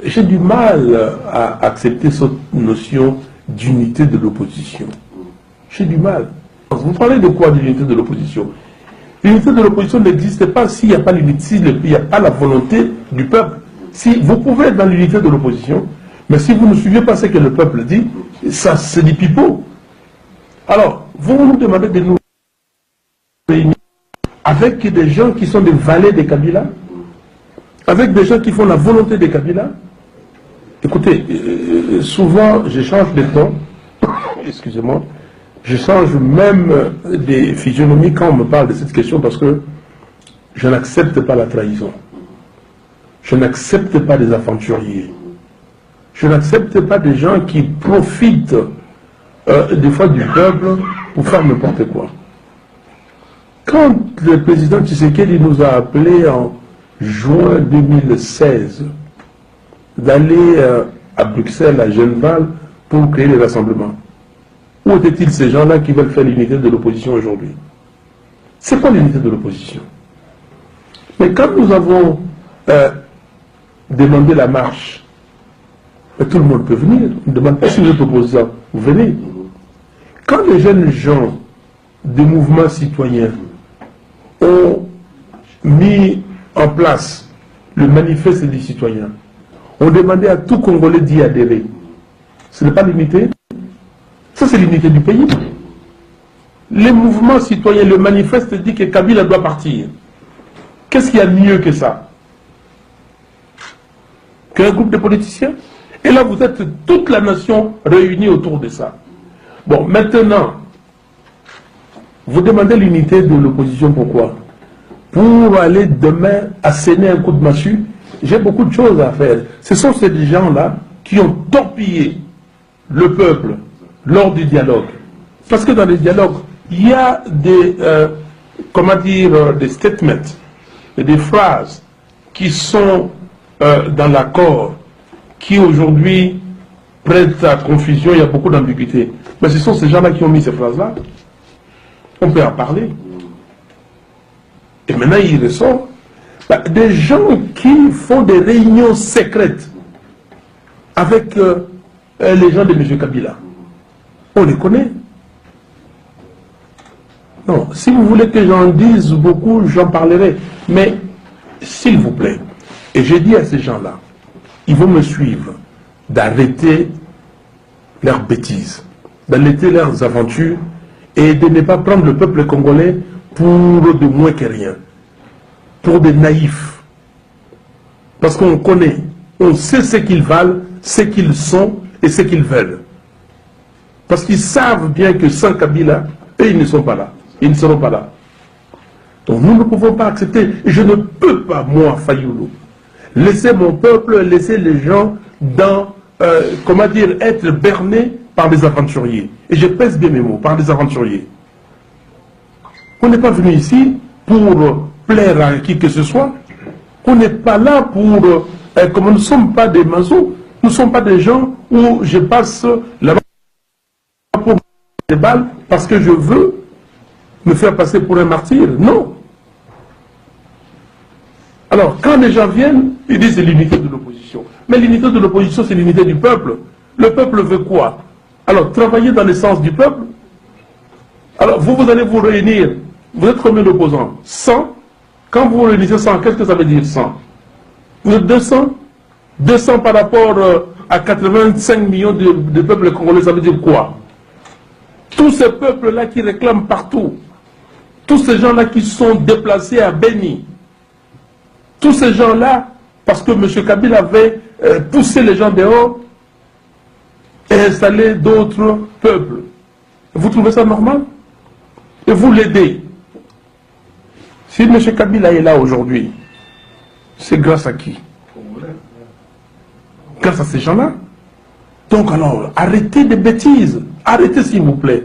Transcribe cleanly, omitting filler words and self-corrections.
J'ai du mal à accepter cette notion d'unité de l'opposition. J'ai du mal. Vous parlez de quoi, de l'unité de l'opposition? L'unité de l'opposition n'existe pas s'il n'y a pas l'unité, s'il n'y a pas la volonté du peuple. Si vous pouvez être dans l'unité de l'opposition, mais si vous ne suivez pas ce que le peuple dit, ça c'est du pipeau. Alors, vous nous demandez de nous réunir avec des gens qui sont des valets des Kabila, avec des gens qui font la volonté des Kabila. Écoutez, souvent je change de ton, excusez-moi, je change même des physionomies quand on me parle de cette question parce que je n'accepte pas la trahison. Je n'accepte pas des aventuriers. Je n'accepte pas des gens qui profitent des fois du peuple pour faire n'importe quoi. Quand le président Tshisekedi nous a appelé en juin 2016 d'aller à Bruxelles, à Genval, pour créer les rassemblements, où étaient-ils ces gens-là qui veulent faire l'unité de l'opposition aujourd'hui? C'est quoi l'unité de l'opposition? Mais quand nous avons demandé la marche, tout le monde peut venir. On ne demande pas si vous êtes opposant, vous venez. Quand les jeunes gens des mouvements citoyens ont mis en place le manifeste des citoyens, ont demandé à tout Congolais d'y adhérer, ce n'est pas l'unité? Ça, c'est l'unité du pays. Les mouvements citoyens, le manifeste dit que Kabila doit partir. Qu'est-ce qu'il y a mieux que ça? Qu'un groupe de politiciens? Et là, vous êtes toute la nation réunie autour de ça. Bon, maintenant, vous demandez l'unité de l'opposition, pourquoi? Pour aller demain asséner un coup de massue. J'ai beaucoup de choses à faire. Ce sont ces gens-là qui ont torpillé le peuple lors du dialogue. Parce que dans les dialogues, il y a des, comment dire, des statements, des phrases qui sont dans l'accord, qui aujourd'hui prêtent à confusion, il y a beaucoup d'ambiguïté. Mais ce sont ces gens-là qui ont mis ces phrases-là. On peut en parler. Et maintenant, il ressort des gens qui font des réunions secrètes avec les gens de M. Kabila. On les connaît. Non, si vous voulez que j'en dise beaucoup, j'en parlerai. Mais, s'il vous plaît, et j'ai dit à ces gens-là, ils vont me suivre, d'arrêter leurs bêtises, d'arrêter leurs aventures, et de ne pas prendre le peuple congolais pour de moins que rien, pour des naïfs. Parce qu'on connaît, on sait ce qu'ils valent, ce qu'ils sont et ce qu'ils veulent. Parce qu'ils savent bien que sans Kabila, eux, ils ne sont pas là. Ils ne seront pas là. Donc nous ne pouvons pas accepter. Et je ne peux pas, moi, Fayoulou, laisser mon peuple, laisser les gens dans, comment dire, être bernés par des aventuriers. Et je pèse bien mes mots, par des aventuriers. On n'est pas venu ici pour plaire à qui que ce soit. On n'est pas là pour... comme nous ne sommes pas des masos, nous ne sommes pas des gens où je passe là-bas pour des balles parce que je veux me faire passer pour un martyr. Non. Alors, quand les gens viennent, ils disent c'est l'unité de l'opposition. Mais l'unité de l'opposition, c'est l'unité du peuple. Le peuple veut quoi? Alors, travailler dans le sens du peuple. Alors, vous allez vous réunir. Vous êtes combien d'opposants? 100. Quand vous vous réunissez 100, qu'est-ce que ça veut dire 100? Vous êtes 200? 200 par rapport à 85 millions de peuples congolais, ça veut dire quoi? Tous ces peuples-là qui réclament partout, tous ces gens-là qui sont déplacés à Beni, tous ces gens-là, parce que M. Kabila avait poussé les gens dehors et installé d'autres peuples. Vous trouvez ça normal? Et vous l'aidez. Si M. Kabila est là aujourd'hui, c'est grâce à qui? Grâce à ces gens-là. Donc alors, arrêtez des bêtises. Arrêtez s'il vous plaît.